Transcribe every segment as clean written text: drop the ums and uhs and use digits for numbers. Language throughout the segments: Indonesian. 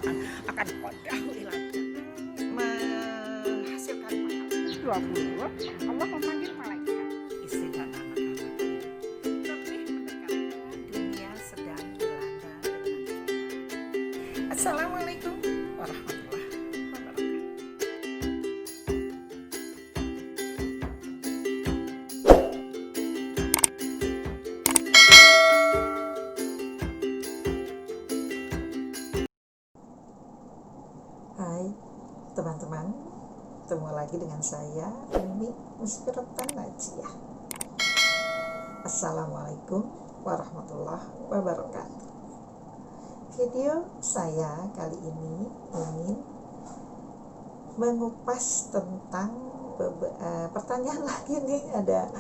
akan qadahu ila menghasilkan pahala. 20 Allah memanggil malaikat istri dan anak-anaknya lebih mendekatkan dunia sedang dilanda dengan fitnah. Assalamualaikum warahmatullahi wabarakatuh. Hai teman-teman, ketemu lagi dengan saya Umi Muspiratan Najiyah. Assalamualaikum warahmatullahi wabarakatuh. Video saya kali ini ingin mengupas tentang pertanyaan lagi nih. Ada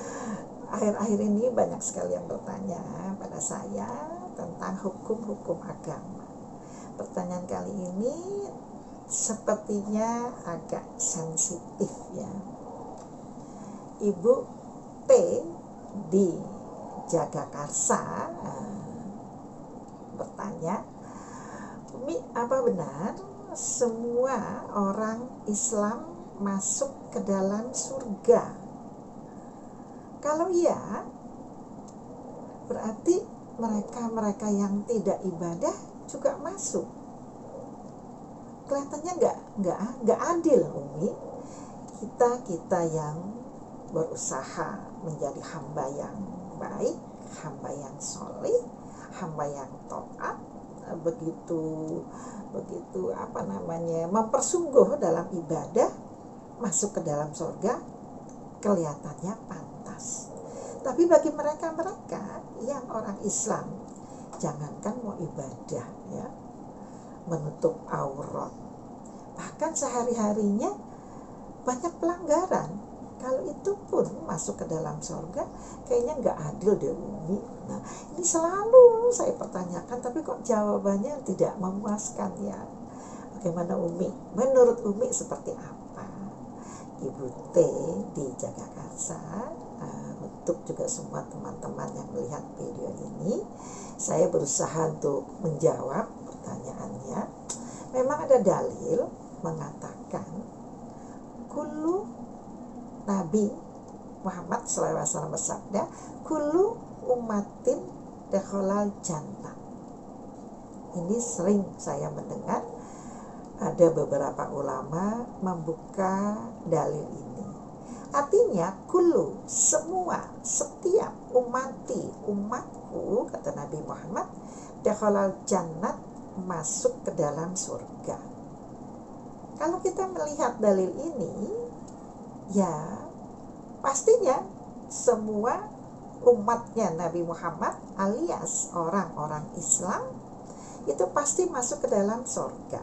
akhir-akhir ini banyak sekali yang bertanya pada saya tentang hukum-hukum agama. Pertanyaan kali ini sepertinya agak sensitif ya. Ibu T di Jagakarsa bertanya, Umi, apa benar semua orang Islam masuk ke dalam surga? Kalau iya, berarti mereka yang tidak ibadah juga masuk. Kelihatannya nggak adil, Umi. Kita yang berusaha menjadi hamba yang baik, hamba yang soleh, hamba yang taat, begitu mempersungguh dalam ibadah, masuk ke dalam surga, kelihatannya pantas. Tapi bagi mereka yang orang Islam, jangankan mau ibadah ya, menutup aurat, bahkan sehari-harinya banyak pelanggaran. Kalau itu pun masuk ke dalam surga, kayaknya nggak adil deh, Umi. Nah, ini selalu saya pertanyakan, tapi kok jawabannya tidak memuaskan ya. Bagaimana Umi? Menurut Umi seperti apa? Ibu T di Jagakarsa, untuk juga semua teman-teman yang melihat video ini, saya berusaha untuk menjawab pertanyaannya. Memang ada dalil mengatakan kullu Nabi Muhammad SAW bersabda, kullu ummatin dakhalal jannah. Ini sering saya mendengar ada beberapa ulama membuka dalil ini. Artinya kullu, semua, setiap umatku, kata Nabi Muhammad, dakhalal jannat, masuk ke dalam surga. Kalau kita melihat dalil ini, ya pastinya semua umatnya Nabi Muhammad alias orang-orang Islam itu pasti masuk ke dalam surga.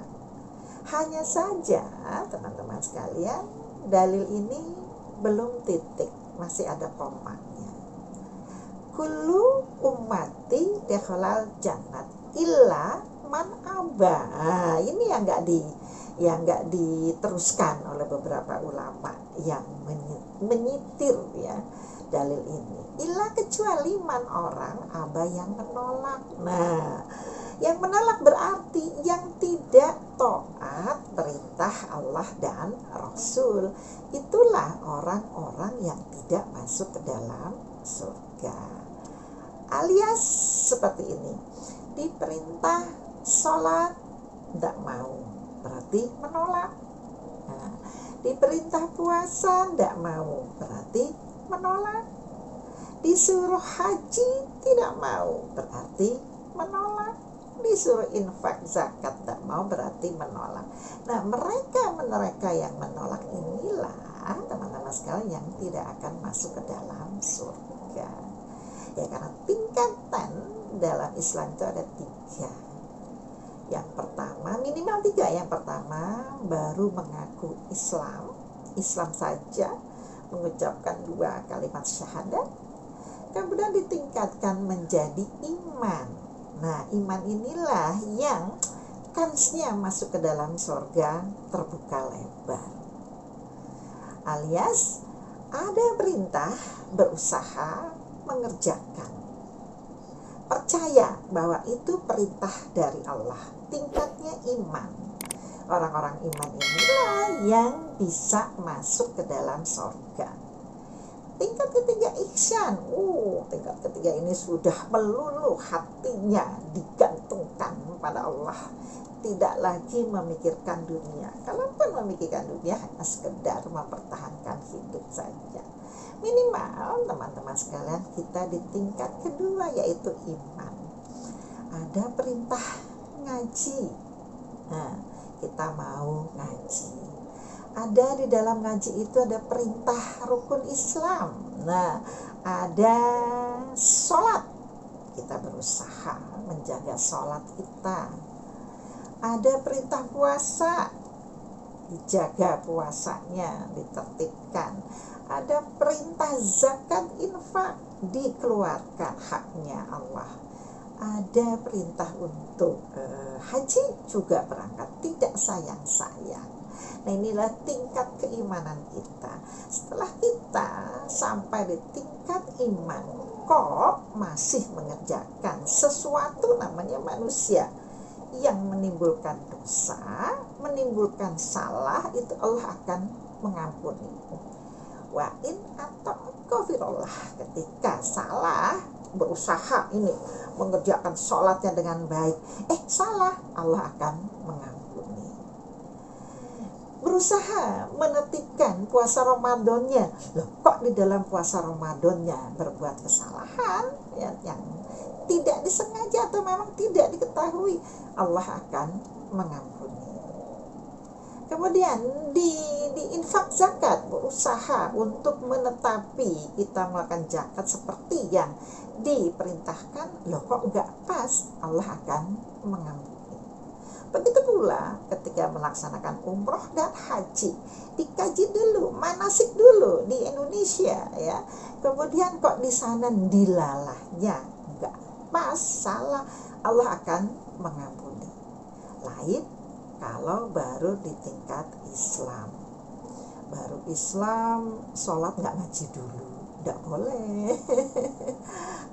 Hanya saja teman-teman sekalian, dalil ini belum titik, masih ada komanya. Kullu ummati dakhalal jannat illa man aba. Ini yang nggak diteruskan oleh beberapa ulama yang menyitir ya dalil ini. Illa, kecuali man, orang, aba, yang menolak. Nah, yang menolak berarti yang tidak taat perintah Allah dan Rasul. Itulah orang-orang yang tidak masuk ke dalam surga. Alias seperti ini, diperintah sholat tidak mau, berarti menolak. Nah, diperintah puasa tidak mau, berarti menolak. Disuruh haji tidak mau, berarti menolak. Disuruh infak zakat tidak mau, berarti menolak. Nah, mereka yang menolak inilah teman-teman sekalian yang tidak akan masuk ke dalam surga. Ya, karena tingkatan dalam Islam itu ada 3. Yang pertama, minimal 3. Yang pertama, baru mengaku Islam saja, mengucapkan 2 kalimat syahadat, kemudian ditingkatkan menjadi iman. Nah, iman inilah yang kansnya masuk ke dalam surga terbuka lebar. Alias ada perintah, berusaha mengerjakan, percaya bahwa itu perintah dari Allah, tingkatnya iman. Orang-orang iman inilah yang bisa masuk ke dalam surga. Tingkat ketiga ihsan. Tingkat ketiga ini sudah meluluh hatinya digantungkan pada Allah. Tidak lagi memikirkan dunia. Kalaupun memikirkan dunia hanya sekedar mempertahankan hidup saja. Minimal teman-teman sekalian kita di tingkat kedua yaitu iman. Ada perintah ngaji. Nah, kita mau ngaji. Ada di dalam ngaji itu ada perintah rukun Islam. Nah, ada sholat. Kita berusaha menjaga sholat kita. Ada perintah puasa. Dijaga puasanya, ditertibkan. Ada perintah zakat infak. Dikeluarkan haknya Allah. Ada perintah untuk haji juga berangkat. Tidak sayang-sayang. Nah, inilah tingkat keimanan kita. Setelah kita sampai di tingkat iman, kok masih mengerjakan sesuatu, namanya manusia, yang menimbulkan dosa, menimbulkan salah, itu Allah akan mengampuni. Wa in atau kafirullah, ketika salah, berusaha ini mengerjakan sholatnya dengan baik, salah, Allah akan mengampuni. Berusaha menertibkan puasa Ramadannya, kok di dalam puasa Ramadannya berbuat kesalahan yang tidak disengaja atau memang tidak diketahui, Allah akan mengampuni. Kemudian di infak zakat, berusaha untuk menetapi kita melakukan zakat seperti yang diperintahkan, kok enggak pas, Allah akan mengampuni. Begitu pula ketika melaksanakan umroh dan haji, dikaji dulu, manasik dulu di Indonesia ya. Kemudian kok di sana dilalahnya enggak pas, salah, Allah akan mengampuni. Lain kalau baru di tingkat Islam. Baru Islam, sholat enggak ngaji dulu, enggak boleh.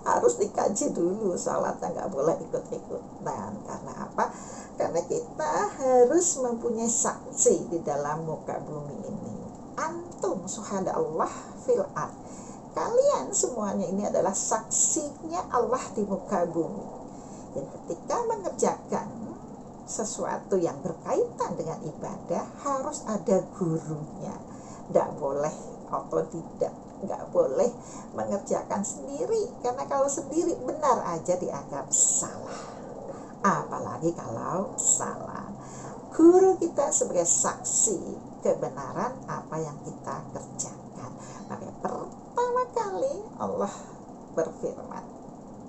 Harus dikaji dulu, sholatnya enggak boleh ikut-ikutan. Karena apa? Karena kita harus mempunyai saksi di dalam muka bumi ini. Antum syuhada Allah fil ard. Kalian semuanya ini adalah saksinya Allah di muka bumi. Dan ketika mengerjakan sesuatu yang berkaitan dengan ibadah, harus ada gurunya. Tidak boleh otodidak, nggak boleh mengerjakan sendiri. Karena kalau sendiri benar aja dianggap salah. Apalagi kalau salah. Guru kita sebagai saksi kebenaran apa yang kita kerjakan. Maka pertama kali Allah berfirman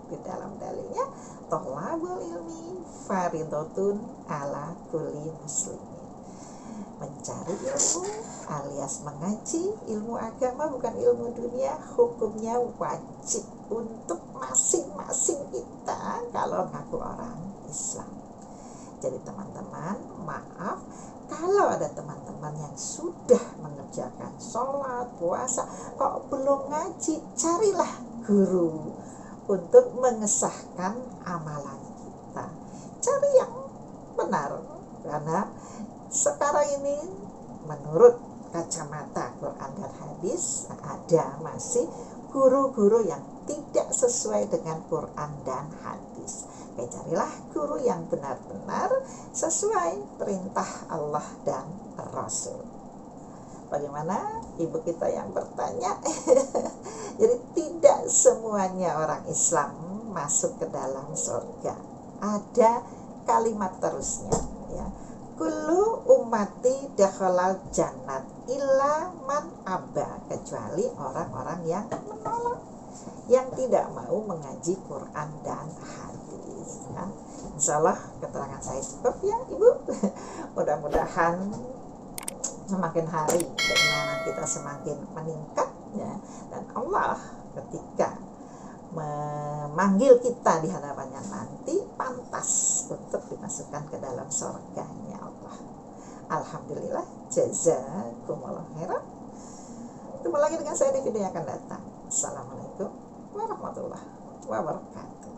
di dalam dalilnya, thalabul ilmi faridotun ala kulli muslimin. Mencari ilmu alias mengaji ilmu agama, bukan ilmu dunia, hukumnya wajib untuk masing-masing kita kalau ngaku orang Islam. Jadi teman-teman, maaf kalau ada teman-teman yang sudah mengerjakan sholat, puasa, kok belum ngaji, carilah guru untuk mengesahkan amalan kita. Cari yang benar, karena sekarang ini menurut kacamata Quran dan hadis ada masih guru-guru yang tidak sesuai dengan Quran dan hadis. Carilah guru yang benar-benar sesuai perintah Allah dan Rasul. Bagaimana ibu kita yang bertanya? Jadi tidak semuanya orang Islam masuk ke dalam surga. Ada kalimat terusnya ya. Kullu ummati dakhalal jannat illa man aba, kecuali orang-orang yang menolak, yang tidak mau mengaji Quran dan hadis ya. Insyaallah keterangan saya cukup ya Ibu. Mudah-mudahan semakin hari keimanan kita semakin meningkat ya, dan Allah ketika memanggil kita di hadapannya nanti pantas untuk dimasukkan ke dalam surganya Allah. Alhamdulillah, jazakumullah khairan. Ketemu lagi dengan saya di video yang akan datang. Assalamualaikum warahmatullahi wabarakatuh.